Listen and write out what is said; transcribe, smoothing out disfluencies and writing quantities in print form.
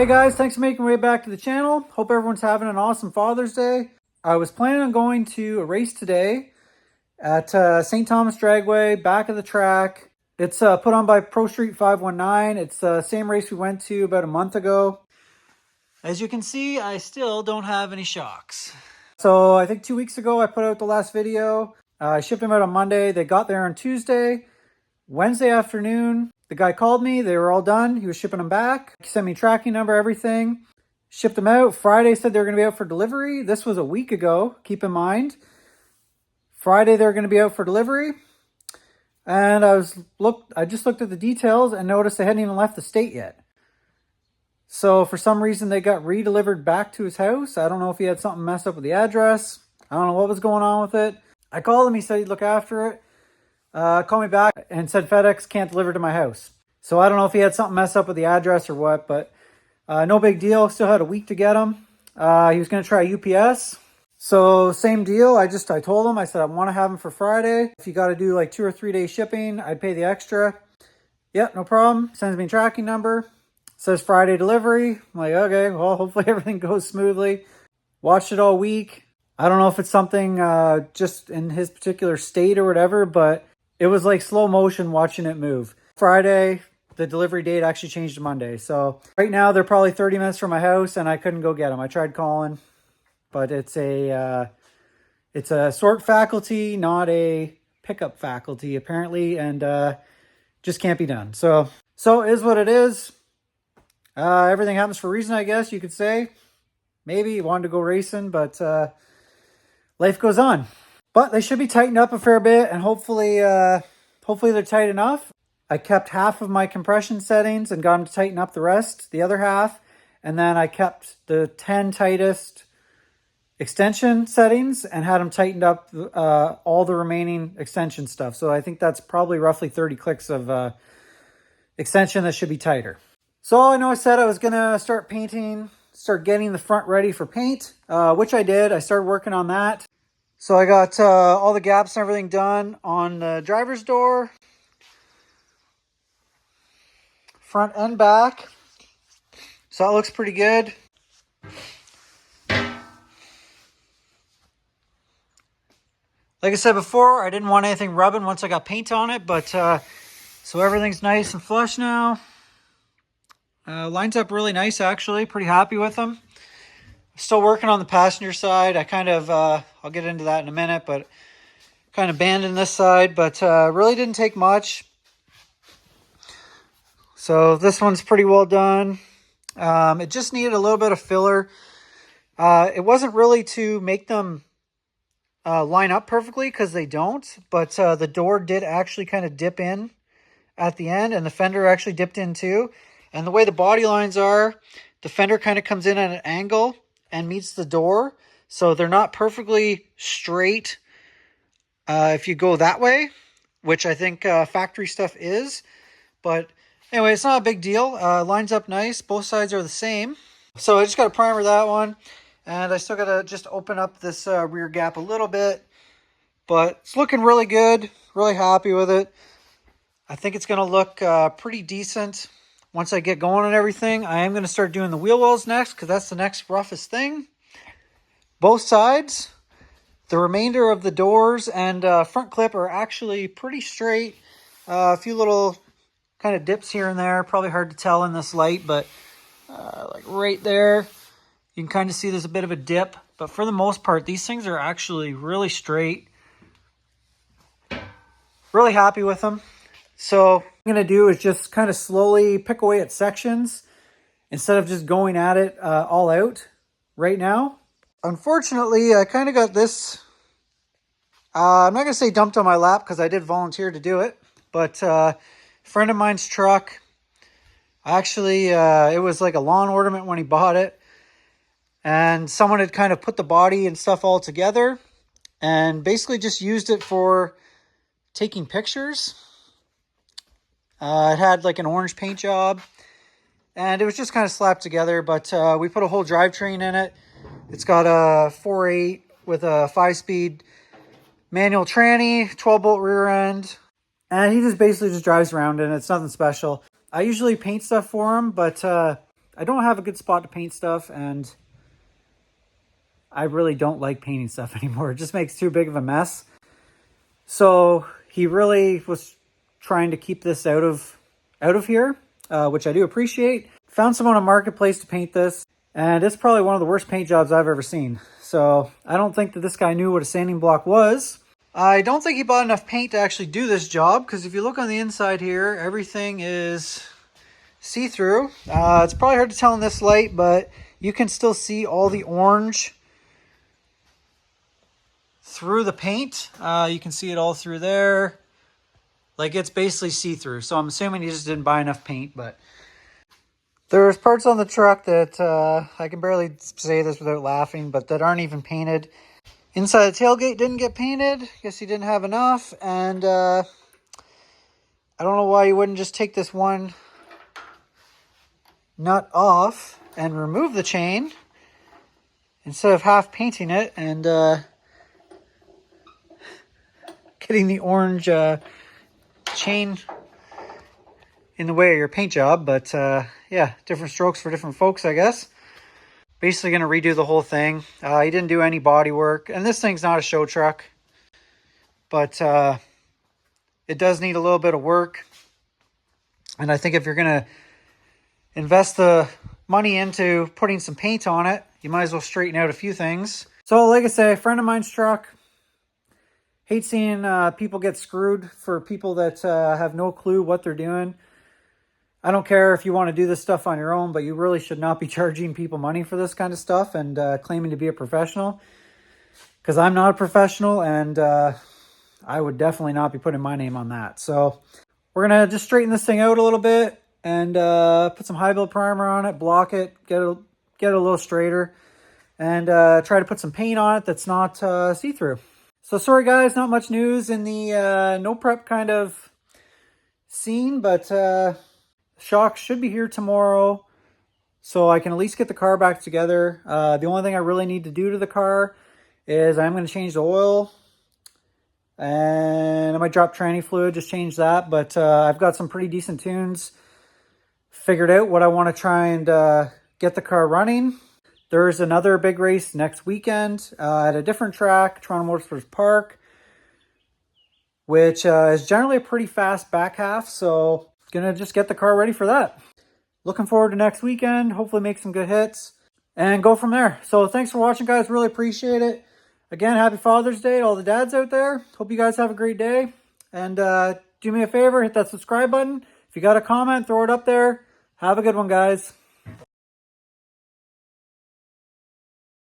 guys, thanks for making your way back to the channel. Hope everyone's having an awesome Father's Day. I was planning on going to a race today at St. Thomas Dragway, back of the track. It's put on by Pro Street 519. It's the same race we went to about a month ago. As you can see, I still don't have any shocks. So I think 2 weeks ago I put out the last video. I shipped them out on Monday. They got there on Tuesday. Wednesday afternoon, the guy called me. They were all done. He was shipping them back. He sent me tracking number, everything. Shipped them out. Friday said they were going to be out for delivery. This was a week ago, keep in mind. Friday they were going to be out for delivery. And I just looked at the details and noticed they hadn't even left the state yet. So for some reason they got re-delivered back to his house. I don't know if he had something messed up with the address. I don't know what was going on with it. I called him. He said he'd look after it. Called me back and said FedEx can't deliver to my house. So I don't know if he had something messed up with the address or what, but no big deal. Still had a week to get him. He was going to try UPS. So same deal. I told him, I said, I want to have him for Friday. If you got to do like 2 or 3 day shipping, I'd pay the extra. Yep, no problem. Sends me a tracking number. Says Friday delivery. I'm like, okay, well, hopefully everything goes smoothly. Watched it all week. I don't know if it's something just in his particular state or whatever, but it was like slow motion watching it move. Friday, the delivery date actually changed to Monday. So right now they're probably 30 minutes from my house and I couldn't go get them. I tried calling, but it's a sort faculty, not a pickup faculty apparently, and just can't be done. So it is what it is. Everything happens for a reason, I guess you could say. Maybe he wanted to go racing, but life goes on. But they should be tightened up a fair bit, and hopefully they're tight enough. I kept half of my compression settings and got them to tighten up the rest, the other half. And then I kept the 10 tightest extension settings and had them tightened up all the remaining extension stuff. So I think that's probably roughly 30 clicks of extension that should be tighter. So I know I said I was going to start painting, start getting the front ready for paint, which I did. I started working on that. So I got all the gaps and everything done on the driver's door, front and back. So that looks pretty good. Like I said before, I didn't want anything rubbing once I got paint on it, but so everything's nice and flush now. Lines up really nice, actually. Pretty happy with them. Still working on the passenger side. I kind of, I'll get into that in a minute, but kind of abandoned this side, but really didn't take much. So this one's pretty well done. It just needed a little bit of filler. It wasn't really to make them line up perfectly because they don't, but the door did actually kind of dip in at the end, and the fender actually dipped in too. And the way the body lines are, the fender kind of comes in at an angle and meets the door, so they're not perfectly straight if you go that way, which I think factory stuff is. But anyway, it's not a big deal. Lines up nice. Both sides are the same. So I just got to primer that one, and I still got to just open up this rear gap a little bit, but it's looking really good. Really happy with it. I think it's going to look pretty decent once I get going and everything. I am going to start doing the wheel wells next because that's the next roughest thing. Both sides. The remainder of the doors and front clip are actually pretty straight. A few little kind of dips here and there. Probably hard to tell in this light, but like right there, you can kind of see there's a bit of a dip. But for the most part, these things are actually really straight. Really happy with them. So what I'm going to do is just kind of slowly pick away at sections instead of just going at it all out right now. Unfortunately, I kind of got this, I'm not going to say dumped on my lap because I did volunteer to do it, but a friend of mine's truck, actually, it was like a lawn ornament when he bought it, and someone had kind of put the body and stuff all together and basically just used it for taking pictures. It had like an orange paint job, and it was just kind of slapped together, but we put a whole drivetrain in it. It's got a 4.8 with a 5-speed manual tranny, 12-bolt rear end, and he just basically just drives around in it. It's nothing special. I usually paint stuff for him, but I I don't have a good spot to paint stuff, and I really don't like painting stuff anymore. It just makes too big of a mess. So he really was trying to keep this out of here, which I do appreciate. Found someone on Marketplace to paint this, and it's probably one of the worst paint jobs I've ever seen. So I don't think that this guy knew what a sanding block was. I don't think he bought enough paint to actually do this job, because if you look on the inside here, everything is see-through. It's probably hard to tell in this light, but you can still see all the orange through the paint. You can see it all through there. Like, it's basically see-through. So I'm assuming he just didn't buy enough paint, but there's parts on the truck that I can barely say this without laughing, but that aren't even painted. Inside the tailgate didn't get painted. Guess he didn't have enough. And I don't know why you wouldn't just take this one nut off and remove the chain instead of half painting it and getting the orange chain in the way of your paint job. But yeah, different strokes for different folks, I guess. Basically going to redo the whole thing. He didn't do any body work, and this thing's not a show truck, but it does need a little bit of work. And I think if you're going to invest the money into putting some paint on it, you might as well straighten out a few things. So like I say, a friend of mine's truck. Hate seeing people get screwed for people that have no clue what they're doing. I don't care if you want to do this stuff on your own, but you really should not be charging people money for this kind of stuff and claiming to be a professional. Because I'm not a professional, and I would definitely not be putting my name on that. So we're going to just straighten this thing out a little bit and put some high build primer on it, block it, get it a little straighter, and try to put some paint on it that's not see-through. So sorry guys, not much news in the no prep kind of scene, but shocks should be here tomorrow, so I can at least get the car back together. The only thing I really need to do to the car is I'm going to change the oil, and I might drop tranny fluid, just change that. But I've got some pretty decent tunes figured out what I want to try and get the car running. There's another big race next weekend at a different track, Toronto Motorsports Park, which is generally a pretty fast back half, so gonna just get the car ready for that. Looking forward to next weekend, hopefully make some good hits, and go from there. So thanks for watching, guys. Really appreciate it. Again, happy Father's Day to all the dads out there. Hope you guys have a great day. And do me a favor, hit that subscribe button. If you got a comment, throw it up there. Have a good one, guys.